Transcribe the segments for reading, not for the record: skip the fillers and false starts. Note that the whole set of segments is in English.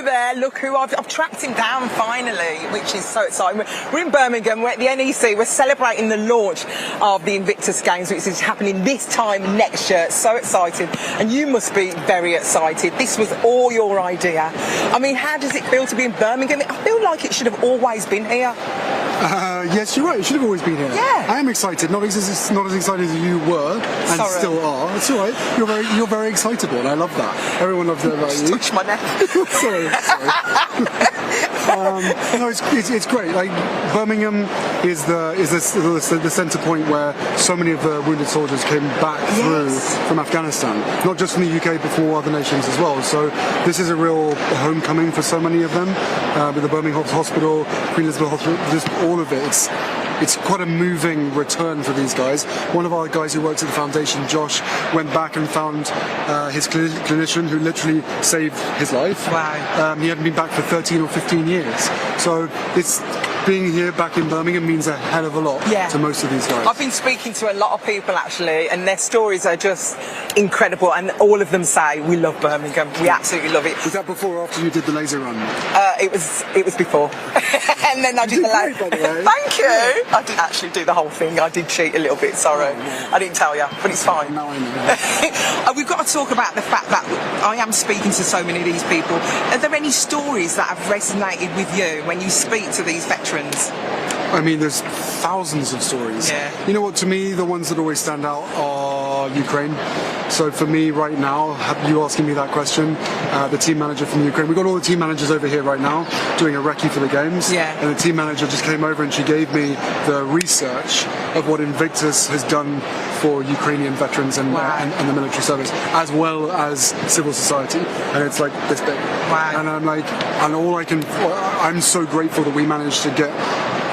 There, look who I've tracked him down finally, which is so exciting. We're in Birmingham, we're at the NEC, we're celebrating the launch of the Invictus Games, which is happening this time next year. So excited, and you must be very excited. This was all your idea. I mean, how does it feel to be in Birmingham? I feel like it should have always been here. Yes, you're right. It should have always been here. Yeah. I am excited. Not as excited as you were, and still are. It's all right. You're very excitable, and I love that. Everyone loves that about you. Touch my neck. sorry. No, it's great. Like, Birmingham is the centre point where so many of the wounded soldiers came back through from Afghanistan, not just from the UK, but from all other nations as well. So this is a real homecoming for so many of them. With the Birmingham Hospital, Queen Elizabeth Hospital, just all of it. It's quite a moving return for these guys. One of our guys who works at the foundation, Josh, went back and found his clinician who literally saved his life. Wow. He hadn't been back for 13 or 15 years. So being here back in Birmingham means a hell of a lot to most of these guys. I've been speaking to a lot of people actually, and their stories are just incredible, and all of them say we love Birmingham. We absolutely love it. Was that before or after you did the laser run? It was before. And then I did the laser. Thank you. I didn't actually do the whole thing. I did cheat a little bit, sorry. I didn't tell you, but it's fine. No, I know. We've got to talk about the fact that I am speaking to so many of these people. Are there any stories that have resonated with you when you speak to these veterans? I mean, there's thousands of stories. Yeah. You know what, to me, the ones that always stand out are Ukraine. So for me right now, you asking me that question, the team manager from Ukraine, we've got all the team managers over here right now doing a recce for the games. Yeah. And the team manager just came over and she gave me the research of what Invictus has done for Ukrainian veterans and the military service, as well as civil society. And it's like this big. Wow. And I'm so grateful that we managed to get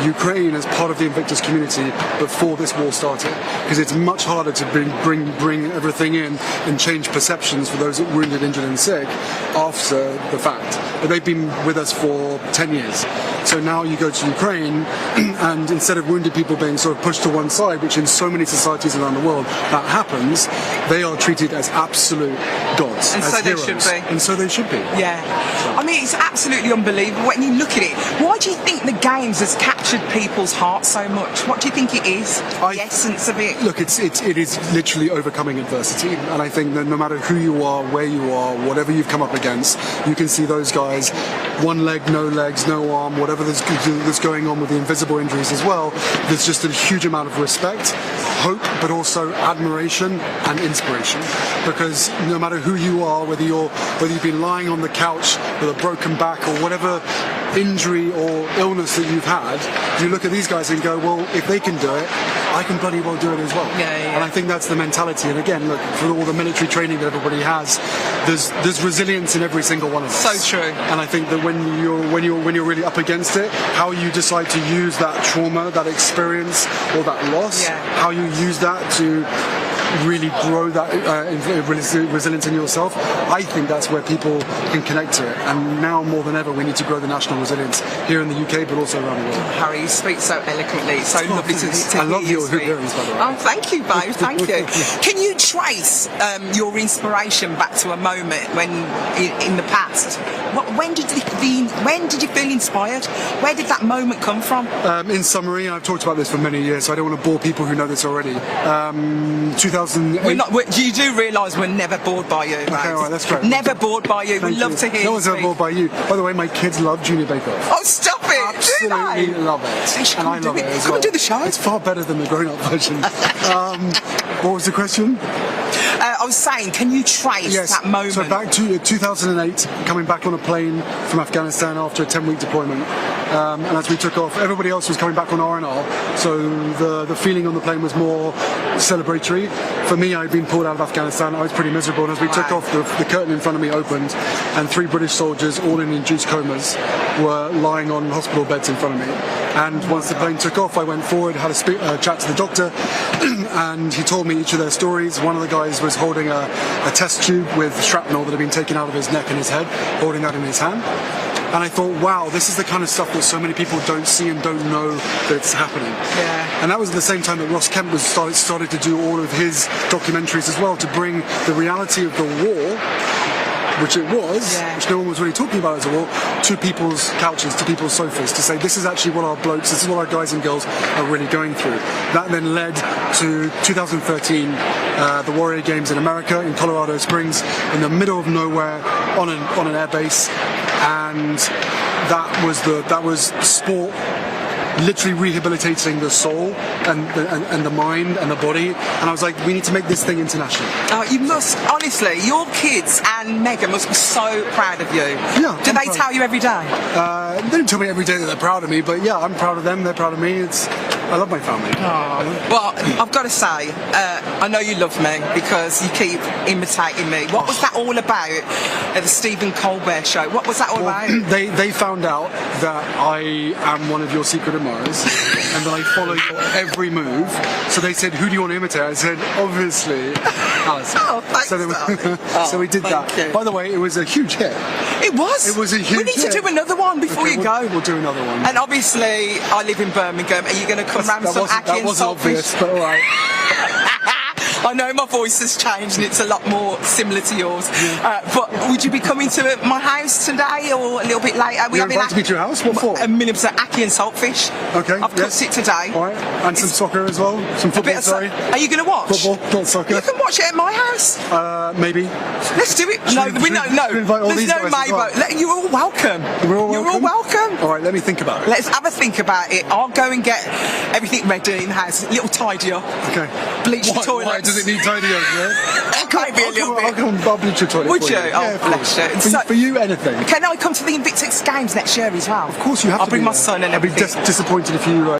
Ukraine as part of the Invictus community before this war started, because it's much harder to bring everything in and change perceptions for those wounded, injured and sick after the fact. But they've been with us for 10 years. So now you go to Ukraine and instead of wounded people being sort of pushed to one side, which in so many societies around the world that happens, they are treated as absolute gods, and as so heroes. They should be. And so they should be. Yeah. I mean, it's absolutely unbelievable when you look at it. Why do you think the Games has captured people's hearts so much? What do you think it is? The essence of it? Look, it is literally overcoming adversity, and I think that no matter who you are, where you are, whatever you've come up against, you can see those guys, one leg, no legs, no arm, whatever that's going on with the invisible injuries as well. There's just a huge amount of respect, hope, but also admiration and inspiration, because no matter who you are, whether you've been lying on the couch with a broken back or whatever injury or illness that you've had, you look at these guys and go, well, if they can do it, I can bloody well do it as well. And I think that's the mentality. And again, look, for all the military training that everybody has, there's resilience in every single one of us. So true. And I think that when you're really up against it, how you decide to use that trauma, that experience, or that loss, how you use that to really grow that resilience in yourself, I think that's where people can connect to it. And now more than ever, we need to grow the national resilience here in the UK, but also around the world. Harry, you speak so eloquently. It's so lovely to hear. I love your hoop earrings, by the way. Oh, thank you, babe. Thank you. Can you trace your inspiration back to a moment when, in the past? When did you feel inspired? Where did that moment come from? In summary, I've talked about this for many years, so I don't want to bore people who know this already. 2008. You do realise we're never bored by you, right? Okay, all right, that's great. Never bored by you. We love to hear you. No one's ever bored by you. By the way, my kids love Junior Bake Off. Oh, stop it! Absolutely love it. And I love it as well. Come and do the show. It's far better than the grown-up version. What was the question? I was saying, can you trace that moment? So back to 2008, coming back on a plane from Afghanistan after a 10-week deployment. And as we took off, everybody else was coming back on R&R, so the feeling on the plane was more celebratory. For me, I'd been pulled out of Afghanistan, I was pretty miserable, and as we took off, the curtain in front of me opened, and 3 British soldiers, all in induced comas, were lying on hospital beds in front of me. And once the plane took off, I went forward, had a chat to the doctor, and he told me each of their stories. One of the guys was holding a test tube with shrapnel that had been taken out of his neck and his head, holding that in his hand. And I thought, wow, this is the kind of stuff that so many people don't see and don't know that it's happening. Yeah. And that was at the same time that Ross Kemp was started to do all of his documentaries as well, to bring the reality of the war which it was, Yeah. which no one was really talking about as a war, to people's couches, to people's sofas, to say this is actually what our blokes, this is what our guys and girls are really going through. That then led to 2013, the Warrior Games in America, in Colorado Springs, in the middle of nowhere, on an air base, and that was sport literally rehabilitating the soul and the mind and the body, and I was like, we need to make this thing international. You must, honestly, your kids and Megan must be so proud of you. Yeah, Do I'm they proud. tell you every day? They don't tell me every day that they're proud of me, but yeah, I'm proud of them, they're proud of me. I love my family. Well, I've got to say, I know you love me because you keep imitating me. What was that all about at the Stephen Colbert show? What was that all about? They found out that I am one of your secret admirers and that I follow your every move. So they said, who do you want to imitate? I said, obviously, Alison. Oh, thanks, darling. So we did thank that. you. By the way, it was a huge hit. It was. It was a huge We need hit. to do another one before Okay, you go. We'll do another one. And obviously, I live in Birmingham. Are you going to come round with some ackee that and wasn't saltfish? obvious, but all right. I know my voice has changed and it's a lot more similar to yours. But would you be coming to my house today or a little bit later? You're invited me to your house? What for? A minimum ackee and saltfish. Okay. I've cooked it today. All right. And some soccer as well. Some football, sorry. Are you going to watch? Football, not soccer. You can watch it at my house. Maybe. Let's do it. No, Should we invite all there's these no guys as well? maybe. You're all welcome. We're all You're all welcome. All right, let me think about it. Let's have a think about it. I'll go and get everything ready in the house. A little tidy up. Okay. Bleach the toilet. Why does it need tidy up? Maybe a little bit. I'll bleach your toilet. Would for you? Yeah, Oh, of bless course. you. For you, anything. Can I come to the Invictus Games next year as well? Of course, you have I'll to. bring be my there. son and I'd be everything. disappointed if you.